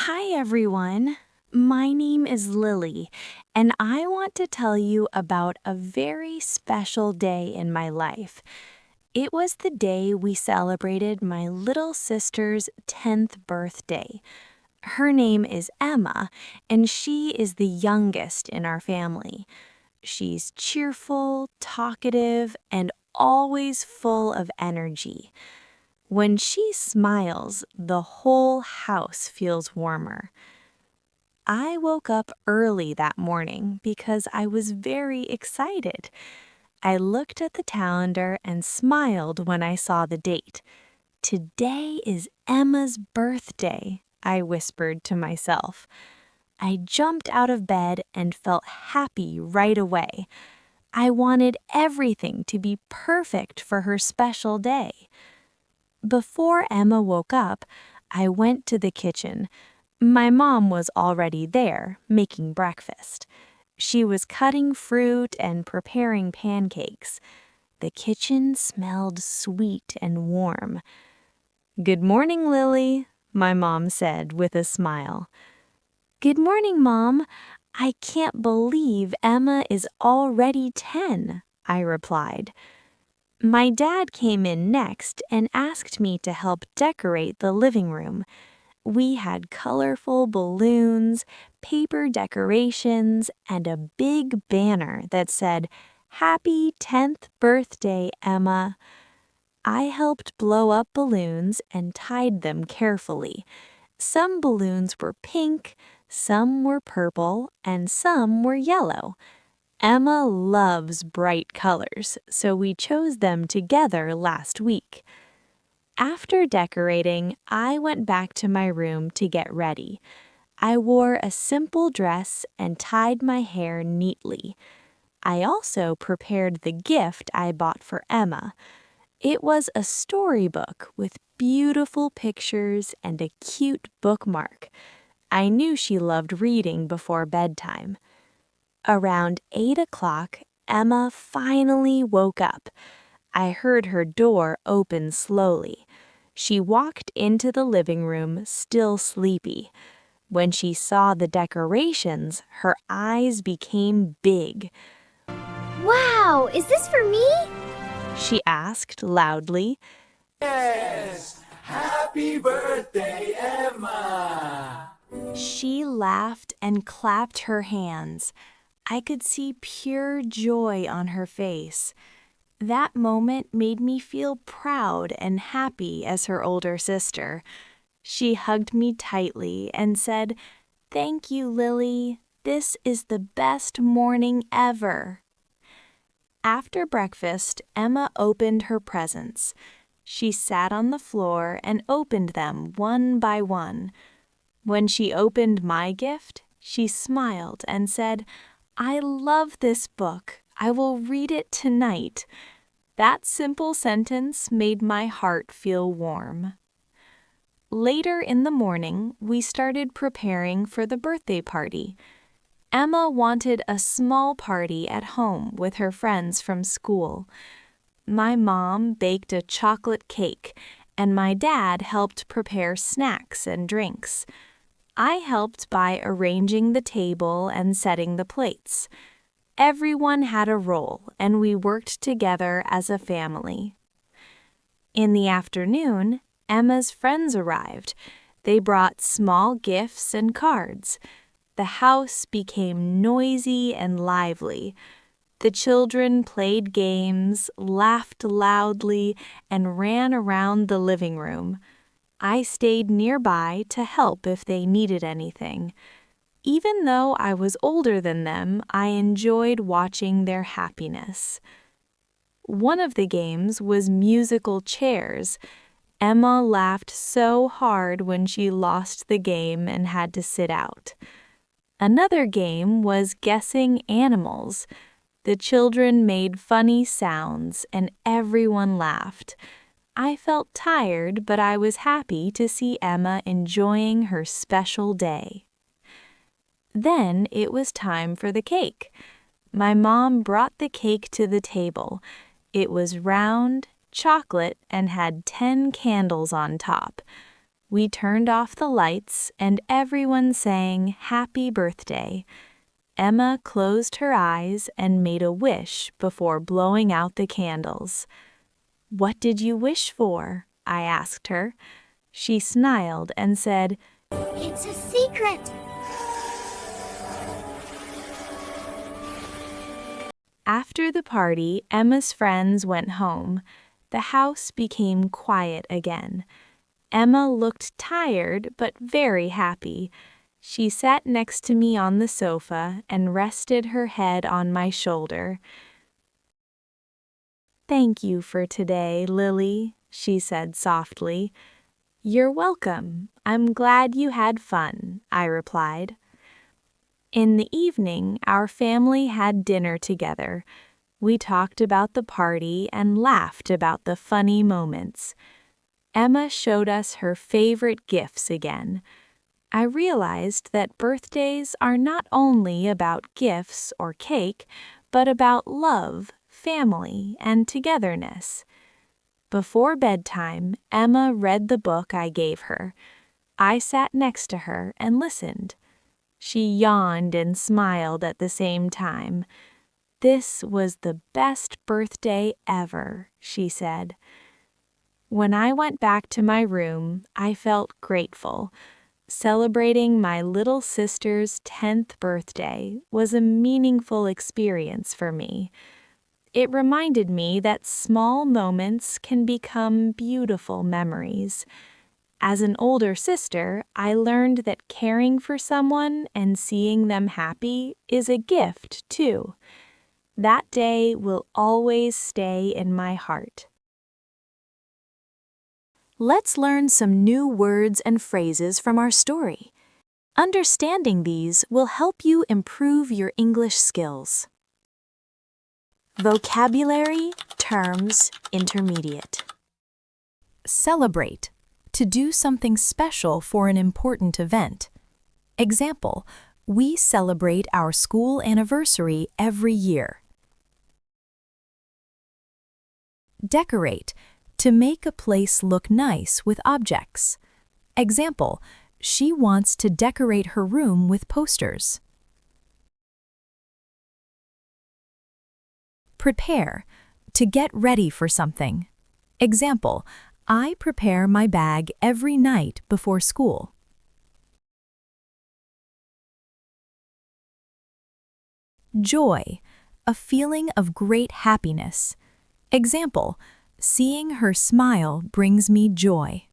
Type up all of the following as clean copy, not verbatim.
Hi, everyone. My name is Lily, and I want to tell you about a very special day in my life. It was the day we celebrated my little sister's 10th birthday. Her name is Emma, and she is the youngest in our family. She's cheerful, talkative, and always full of energy. When she smiles, the whole house feels warmer. I woke up early that morning because I was very excited. I looked at the calendar and smiled when I saw the date. Today is Emma's birthday, I whispered to myself. I jumped out of bed and felt happy right away. I wanted everything to be perfect for her special day. Before Emma woke up, I went to the kitchen. My mom was already there, making breakfast. She was cutting fruit and preparing pancakes. The kitchen smelled sweet and warm. "Good morning, Lily," my mom said with a smile. "Good morning, Mom. I can't believe Emma is already 10, I replied. My dad came in next and asked me to help decorate the living room. We had colorful balloons, paper decorations, and a big banner that said, "Happy 10th birthday, Emma." I helped blow up balloons and tied them carefully. Some balloons were pink, some were purple, and some were yellow. Emma loves bright colors, so we chose them together last week. After decorating, I went back to my room to get ready. I wore a simple dress and tied my hair neatly. I also prepared the gift I bought for Emma. It was a storybook with beautiful pictures and a cute bookmark. I knew she loved reading before bedtime. Around 8 o'clock, Emma finally woke up. I heard her door open slowly. She walked into the living room, still sleepy. When she saw the decorations, her eyes became big. Wow, is this for me? She asked loudly. Yes! Happy birthday, Emma! She laughed and clapped her hands. I could see pure joy on her face. That moment made me feel proud and happy as her older sister. She hugged me tightly and said, "Thank you, Lily. This is the best morning ever." After breakfast, Emma opened her presents. She sat on the floor and opened them one by one. When she opened my gift, she smiled and said, "I love this book. I will read it tonight." That simple sentence made my heart feel warm. Later in the morning, we started preparing for the birthday party. Emma wanted a small party at home with her friends from school. My mom baked a chocolate cake, and my dad helped prepare snacks and drinks. I helped by arranging the table and setting the plates. Everyone had a role, and we worked together as a family. In the afternoon, Emma's friends arrived. They brought small gifts and cards. The house became noisy and lively. The children played games, laughed loudly, and ran around the living room. I stayed nearby to help if they needed anything. Even though I was older than them, I enjoyed watching their happiness. One of the games was musical chairs. Emma laughed so hard when she lost the game and had to sit out. Another game was guessing animals. The children made funny sounds and everyone laughed. I felt tired, but I was happy to see Emma enjoying her special day. Then it was time for the cake. My mom brought the cake to the table. It was round, chocolate, and had 10 candles on top. We turned off the lights and everyone sang "Happy Birthday." Emma closed her eyes and made a wish before blowing out the candles. "What did you wish for?" I asked her. She smiled and said, It's a secret. After the party, Emma's friends went home. The house became quiet again. Emma looked tired but very happy. She sat next to me on the sofa and rested her head on my shoulder. "Thank you for today, Lily," she said softly. "You're welcome. I'm glad you had fun," I replied. In the evening, our family had dinner together. We talked about the party and laughed about the funny moments. Emma showed us her favorite gifts again. I realized that birthdays are not only about gifts or cake, but about love, family, and togetherness. Before bedtime, Emma read the book I gave her. I sat next to her and listened. She yawned and smiled at the same time. "This was the best birthday ever," she said. When I went back to my room, I felt grateful. Celebrating my little sister's 10th birthday was a meaningful experience for me. It reminded me that small moments can become beautiful memories. As an older sister, I learned that caring for someone and seeing them happy is a gift, too. That day will always stay in my heart. Let's learn some new words and phrases from our story. Understanding these will help you improve your English skills. Vocabulary, terms, intermediate. Celebrate. To do something special for an important event. Example, we celebrate our school anniversary every year. Decorate. To make a place look nice with objects. Example, she wants to decorate her room with posters. Prepare. To get ready for something. Example, I prepare my bag every night before school. Joy. A feeling of great happiness. Example, seeing her smile brings me joy.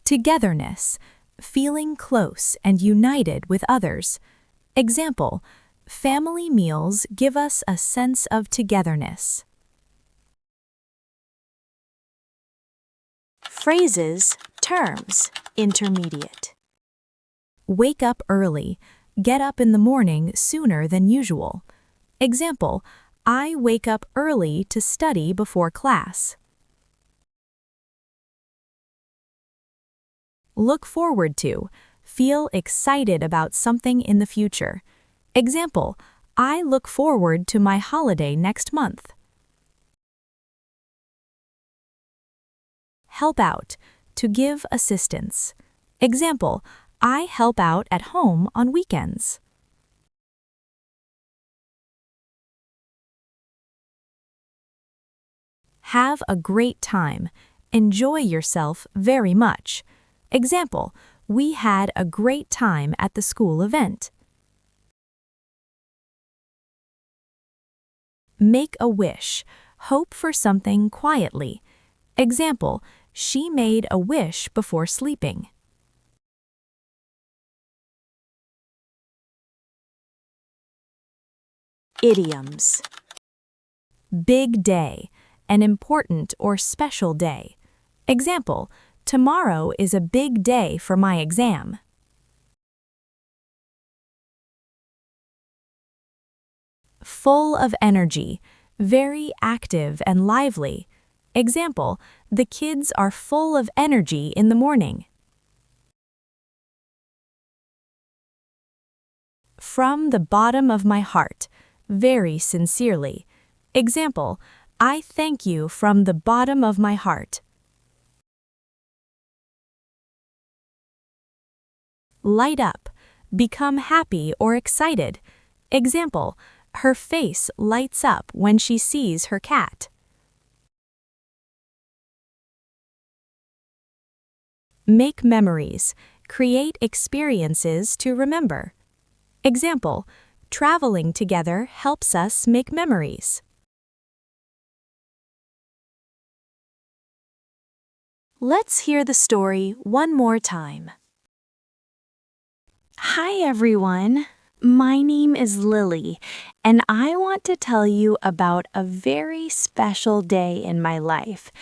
Togetherness. Feeling close and united with others. Example, family meals give us a sense of togetherness. Phrases, terms, intermediate. Wake up early. Get up in the morning sooner than usual. Example, I wake up early to study before class. Look forward to. Feel excited about something in the future. Example, I look forward to my holiday next month. Help out. To give assistance. Example, I help out at home on weekends. Have a great time. Enjoy yourself very much. Example, we had a great time at the school event. Make a wish. Hope for something quietly. Example, she made a wish before sleeping. Idioms. Big day. An important or special day. Example, tomorrow is a big day for my exam. Full of energy. Very active and lively. Example, the kids are full of energy in the morning. From the bottom of my heart. Very sincerely. Example, I thank you from the bottom of my heart. Light up. Become happy or excited. Example, her face lights up when she sees her cat. Make memories. Create experiences to remember. Example, traveling together helps us make memories. Let's hear the story one more time. Hi everyone, my name is Lily, and I want to tell you about a very special day in my life.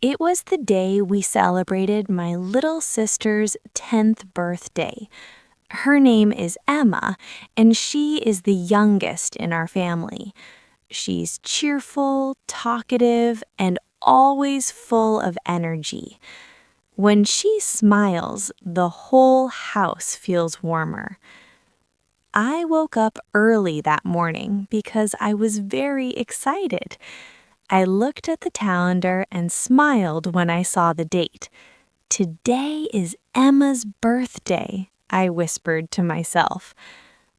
It was the day we celebrated my little sister's 10th birthday. Her name is Emma, and she is the youngest in our family. She's cheerful, talkative, and always full of energy. When she smiles, the whole house feels warmer. I woke up early that morning because I was very excited. I looked at the calendar and smiled when I saw the date. Today is Emma's birthday, I whispered to myself.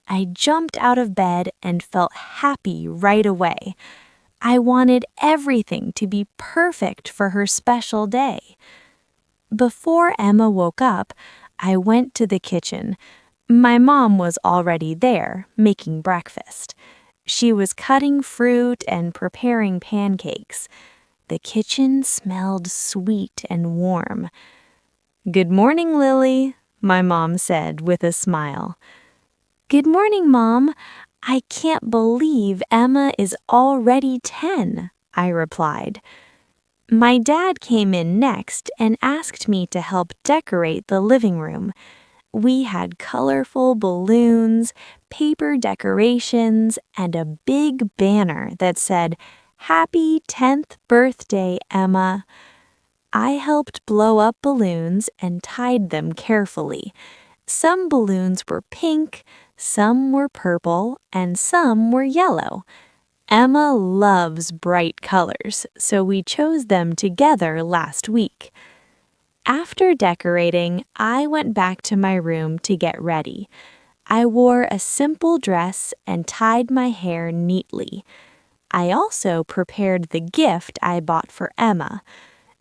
I jumped out of bed and felt happy right away. I wanted everything to be perfect for her special day. Before Emma woke up, I went to the kitchen. My mom was already there, making breakfast. She was cutting fruit and preparing pancakes. The kitchen smelled sweet and warm. "Good morning, Lily," my mom said with a smile. "Good morning, Mom. I can't believe Emma is already 10, I replied. My dad came in next and asked me to help decorate the living room. We had colorful balloons, paper decorations, and a big banner that said, "Happy 10th birthday, Emma." I helped blow up balloons and tied them carefully. Some balloons were pink, some were purple, and some were yellow. Emma loves bright colors, so we chose them together last week. After decorating, I went back to my room to get ready. I wore a simple dress and tied my hair neatly. I also prepared the gift I bought for Emma.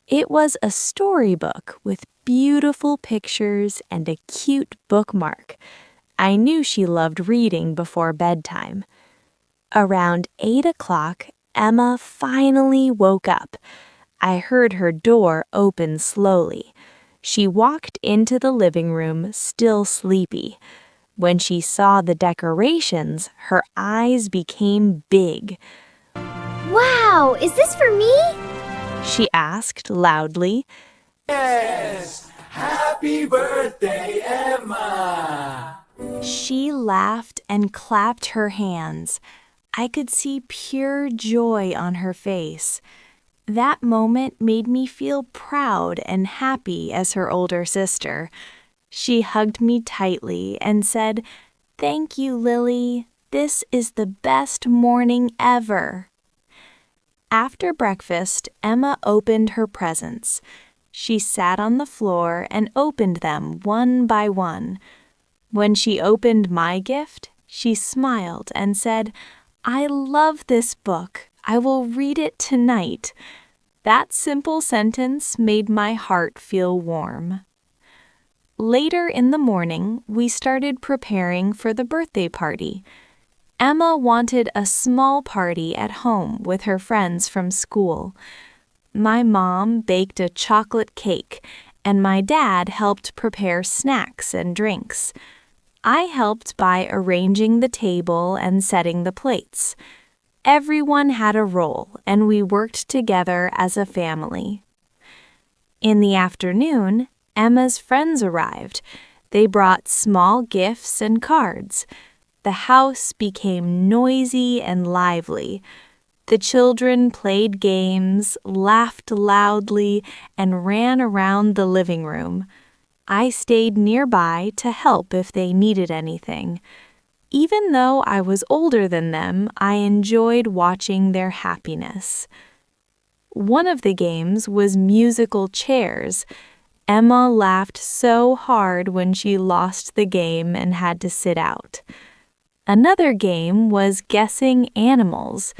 It was a storybook with beautiful pictures and a cute bookmark. I knew she loved reading before bedtime. Around 8 o'clock, Emma finally woke up. I heard her door open slowly. She walked into the living room, still sleepy. When she saw the decorations, her eyes became big. Wow, is this for me? She asked loudly. Yes! Happy birthday, Emma! She laughed and clapped her hands. I could see pure joy on her face. That moment made me feel proud and happy as her older sister. She hugged me tightly and said, "Thank you, Lily. This is the best morning ever." After breakfast, Emma opened her presents. She sat on the floor and opened them one by one. When she opened my gift, she smiled and said, "I love this book. I will read it tonight." That simple sentence made my heart feel warm. Later in the morning, we started preparing for the birthday party. Emma wanted a small party at home with her friends from school. My mom baked a chocolate cake, and my dad helped prepare snacks and drinks. I helped by arranging the table and setting the plates. Everyone had a role, and we worked together as a family. In the afternoon, Emma's friends arrived. They brought small gifts and cards. The house became noisy and lively. The children played games, laughed loudly, and ran around the living room. I stayed nearby to help if they needed anything. Even though I was older than them, I enjoyed watching their happiness. One of the games was musical chairs. Emma laughed so hard when she lost the game and had to sit out. Another game was guessing animals.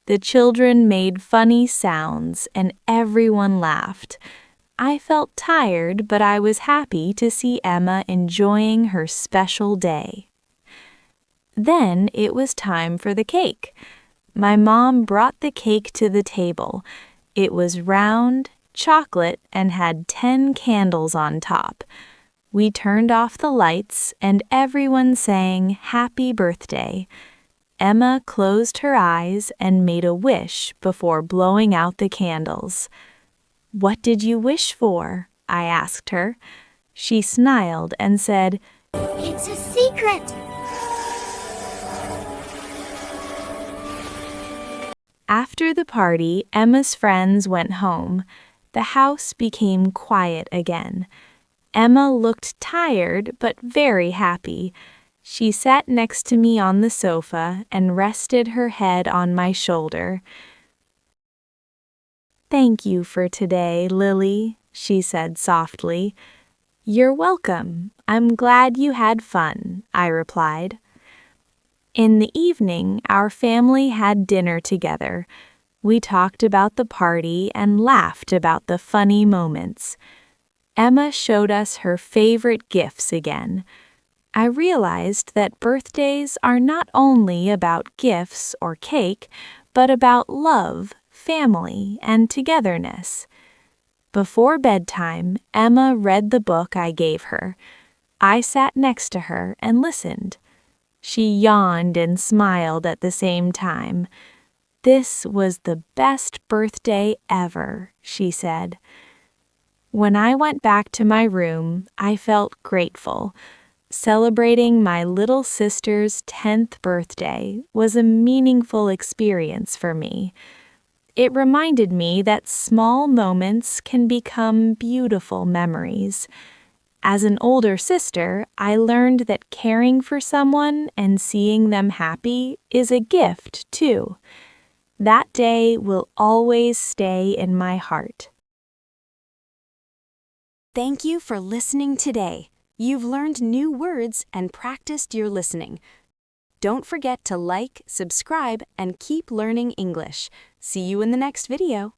The children made funny sounds and everyone laughed. I felt tired, but I was happy to see Emma enjoying her special day. Then it was time for the cake. My mom brought the cake to the table. It was round, chocolate, and had 10 candles on top. We turned off the lights and everyone sang "Happy Birthday." Emma closed her eyes and made a wish before blowing out the candles. "What did you wish for?" I asked her. She smiled and said, It's a secret. After the party, Emma's friends went home. The house became quiet again. Emma looked tired but very happy. She sat next to me on the sofa and rested her head on my shoulder. "Thank you for today, Lily," she said softly. "You're welcome. I'm glad you had fun," I replied. In the evening, our family had dinner together. We talked about the party and laughed about the funny moments. Emma showed us her favorite gifts again. I realized that birthdays are not only about gifts or cake, but about love, family, and togetherness. Before bedtime, Emma read the book I gave her. I sat next to her and listened. She yawned and smiled at the same time. "This was the best birthday ever," she said. When I went back to my room, I felt grateful. Celebrating my little sister's 10th birthday was a meaningful experience for me. It reminded me that small moments can become beautiful memories. As an older sister, I learned that caring for someone and seeing them happy is a gift, too. That day will always stay in my heart. Thank you for listening today. You've learned new words and practiced your listening. Don't forget to like, subscribe, and keep learning English. See you in the next video.